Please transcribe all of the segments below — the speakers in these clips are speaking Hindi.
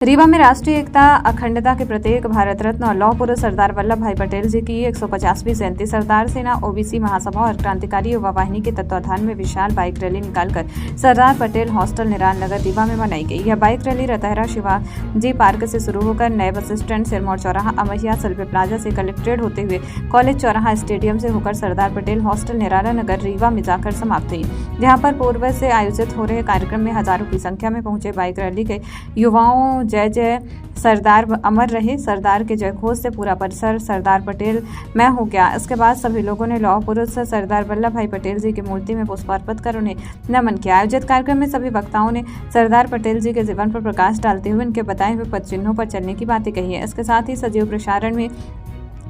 रीवा में राष्ट्रीय एकता अखंडता के प्रतीक भारत रत्न और लौह पुरुष सरदार वल्लभ भाई पटेल जी की 150वीं जयंती सरदार सेना ओबीसी महासभा और क्रांतिकारी युवा वाहिनी के तत्वाधान में विशाल बाइक रैली निकालकर सरदार पटेल हॉस्टल निराल नगर रीवा में मनाई गई। यह bike rally Ratahara Shivaji park से शुरू होकर नए बस स्टैंड सिरमौर चौराहा अमैया सल्वे प्लाजा से कलेक्ट्रेट होते हुए कॉलेज चौराहा स्टेडियम से होकर सरदार पटेल हॉस्टल निराला नगर रीवा में जाकर समाप्त हुई, जहाँ पर पूर्व से आयोजित हो रहे कार्यक्रम में हजारों की संख्या में पहुंचे बाइक रैली के युवाओं जय जय सरदार अमर रहे सरदार के जयघोष से पूरा परिसर सरदार पटेल मैं हो गया। इसके बाद सभी लोगों ने लौह पुरुष सरदार वल्लभ भाई पटेल जी की मूर्ति में पुष्पार्पण कर उन्हें नमन किया। आयोजित कार्यक्रम में सभी वक्ताओं ने सरदार पटेल जी के जीवन पर प्रकाश डालते हुए उनके बताए हुए पद चिन्हों पर चलने की बातें कही है। इसके साथ ही सजीव प्रसारण में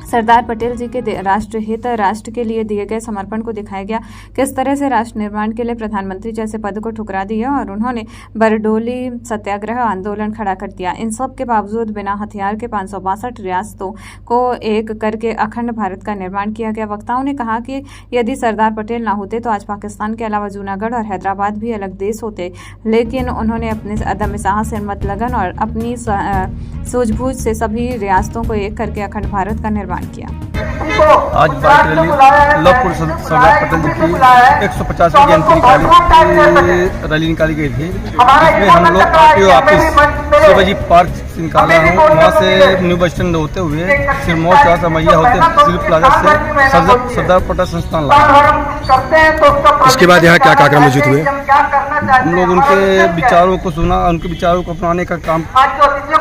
सरदार पटेल जी के राष्ट्रहित राष्ट्र के लिए दिए गए समर्पण को दिखाया गया, किस तरह से राष्ट्र निर्माण के लिए प्रधानमंत्री जैसे पद को ठुकरा दिया और उन्होंने बरडोली सत्याग्रह आंदोलन खड़ा कर दिया। इन सब के बावजूद बिना हथियार के 562 रियासतों को एक करके अखंड भारत का निर्माण किया गया। वक्ताओं ने कहा कि यदि सरदार पटेल ना होते तो आज पाकिस्तान के अलावा जूनागढ़ और हैदराबाद भी अलग देश होते, लेकिन उन्होंने अपने अदम्य साहस, हिम्मत, लगन और अपनी सूझबूझ से सभी रियासतों को एक करके अखंड भारत का निर्माण किया। आज बाइक रैली लौह पुरुष सरदार पटेल जी की 150वीं जयंती रैली निकाली गई थी, जिसमें हम लोग आरटीओ ऑफिस शिवाजी पार्क से निकाला हूँ, वहाँ से न्यू बस स्टैंड होते हुए सिरमौर चौराहा से मैया होते सिल्क प्लाजा से सरदार पटेल संस्थान लाए। इसके बाद यहाँ क्या कार्यक्रम मौजूद हुए? हम लोग उनके विचारों को सुना, उनके विचारों को अपनाने का काम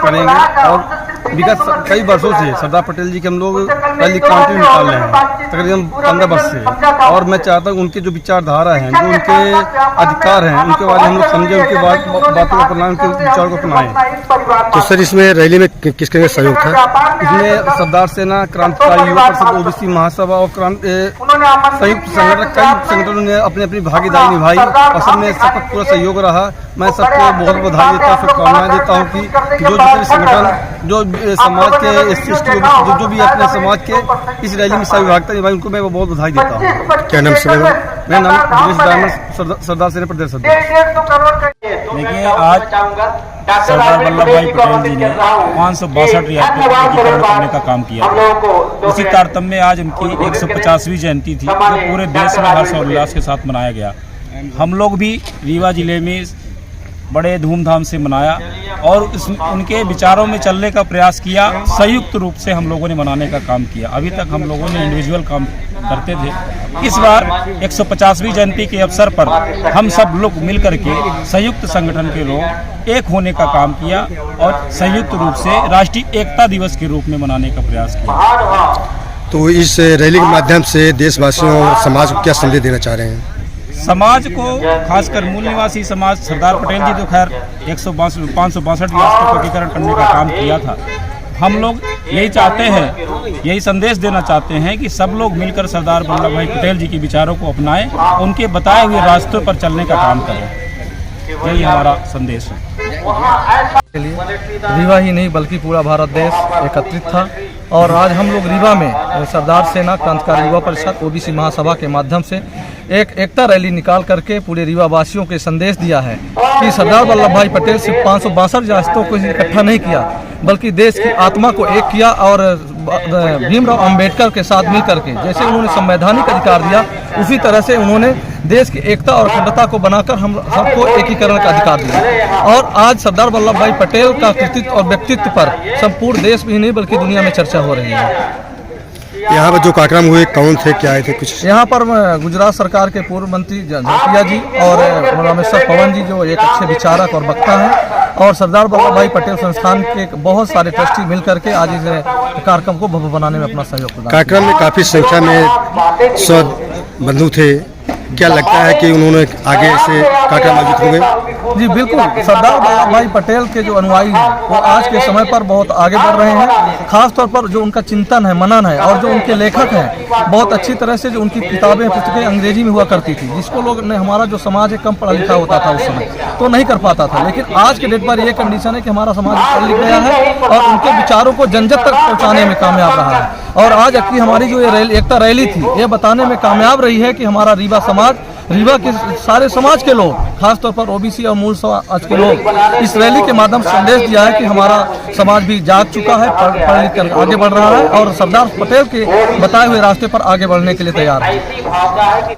करेंगे और विगत कई वर्षों से सरदार पटेल जी के हम लोग रैली कंटिन्यू निकाल रहे हैं, तकरीबन 15 वर्ष से, और मैं चाहता हूँ उनके जो विचारधारा हैं, जो उनके अधिकार हैं, उनके बारे में हम लोग समझे, उनके बातों को अपनाएं, उनके विचारों को अपनाएं। तो सर, इसमें रैली में किसके सहयोग था? इसमें सरदार सेना, क्रांतिकारी युवा परिषद, ओबीसी महासभा और संयुक्त संगठन, कई संगठनों ने अपनी अपनी भागीदारी निभाई और सबने सबका पूरा सहयोग रहा। मैं सबको बहुत बधाई देता हूँ, शुभकामनाएं देता हूँ कि जो जितने संगठन जो समाज के जो भी अपने समाज के इस रैली में सहभागिता निभाई, उनको मैं बहुत बधाई देता हूँ। क्या नाम से? मेरा नाम सरदार सेना प्रदेश अध्यक्ष। देखिए, आज सरदार वल्लभ भाई पटेल जी ने 562 रियासतों का एकीकरण करने का काम किया। उसी तारतम्य में आज उनकी 150वीं जयंती थी, जो पूरे देश में हर्ष और उल्लास के साथ मनाया गया। हम लोग भी रीवा जिले में बड़े धूमधाम से मनाया और उनके विचारों में चलने का प्रयास किया। संयुक्त रूप से हम लोगों ने मनाने का काम किया। अभी तक हम लोगों ने इंडिविजुअल काम करते थे। इस बार 150वीं जयंती के अवसर पर हम सब लोग मिलकर के संयुक्त संगठन के लोग एक होने का काम किया और संयुक्त रूप से राष्ट्रीय एकता दिवस के रूप में मनाने का प्रयास किया। तो इस रैली के माध्यम से देशवासियों और समाज को क्या संदेश देना चाह रहे हैं? समाज को, खासकर मूल निवासी समाज, सरदार पटेल जी तो खैर 562 रियासतों का एकीकरण करने का काम किया था। हम लोग यही चाहते हैं, यही संदेश देना चाहते हैं कि सब लोग मिलकर सरदार वल्लभ भाई पटेल जी के विचारों को अपनाएं, उनके बताए हुए रास्तों पर चलने का काम करें। यही हमारा संदेश है। रीवा ही नहीं बल्कि पूरा भारत देश एकत्रित था और आज हम लोग रीवा में सरदार सेना, क्रांतिकारी युवा परिषद, ओबीसी महासभा के माध्यम से एक एकता रैली निकाल करके पूरे रीवा वासियों के संदेश दिया है कि सरदार वल्लभ भाई पटेल सिर्फ 562 रियासतों को इकट्ठा नहीं किया, बल्कि देश की आत्मा को एक किया और भीमराव अंबेडकर के साथ मिल करके जैसे उन्होंने संवैधानिक अधिकार दिया, उसी तरह से उन्होंने देश की एकता और अखंडता को बनाकर हम सबको एकीकरण का अधिकार दिया। और आज सरदार वल्लभ भाई पटेल का कृतित्व और व्यक्तित्व पर संपूर्ण देश में ही नहीं बल्कि दुनिया में चर्चा हो रही है। यहाँ पर जो कार्यक्रम हुए कौन थे, क्या आए थे कुछ? यहाँ पर गुजरात सरकार के पूर्व मंत्री झलकिया जी और रामेश्वर पवन जी, जो एक अच्छे विचारक और वक्ता हैं, और सरदार वल्लभ भाई पटेल संस्थान के बहुत सारे ट्रस्टी मिल करके आज इस कार्यक्रम को भव्य बनाने में अपना सहयोग प्रदान। कार्यक्रम में काफी संख्या में सब बंधु थे, क्या लगता है कि उन्होंने आगे से कार्यक्रम आयोजित होंगे? जी बिल्कुल, सरदार वल्लभ भाई पटेल के जो अनुयायी हैं वो आज के समय पर बहुत आगे बढ़ रहे हैं। खासतौर पर जो उनका चिंतन है, मनन है, और जो उनके लेखक हैं बहुत अच्छी तरह से, जो उनकी किताबें पुस्तकें अंग्रेजी में हुआ करती थी, जिसको लोग ने, हमारा जो समाज है कम पढ़ा लिखा होता था उस समय तो नहीं कर पाता था, लेकिन आज के डेट पर ये कंडीशन है कि हमारा समाज पढ़ लिख गया है और उनके विचारों को जन जन तक पहुँचाने में कामयाब रहा है। और आज की हमारी जो ये एकता रैली थी, ये बताने में कामयाब रही है कि हमारा रीवा समाज रीवा के सारे समाज के लोग, खासतौर पर ओबीसी और मूल समाज के लोग इस रैली के माध्यम से संदेश दिया है कि हमारा समाज भी जाग चुका है, पढ़ लिख कर आगे बढ़ रहा है और सरदार पटेल के बताए हुए रास्ते पर आगे बढ़ने के लिए तैयार है।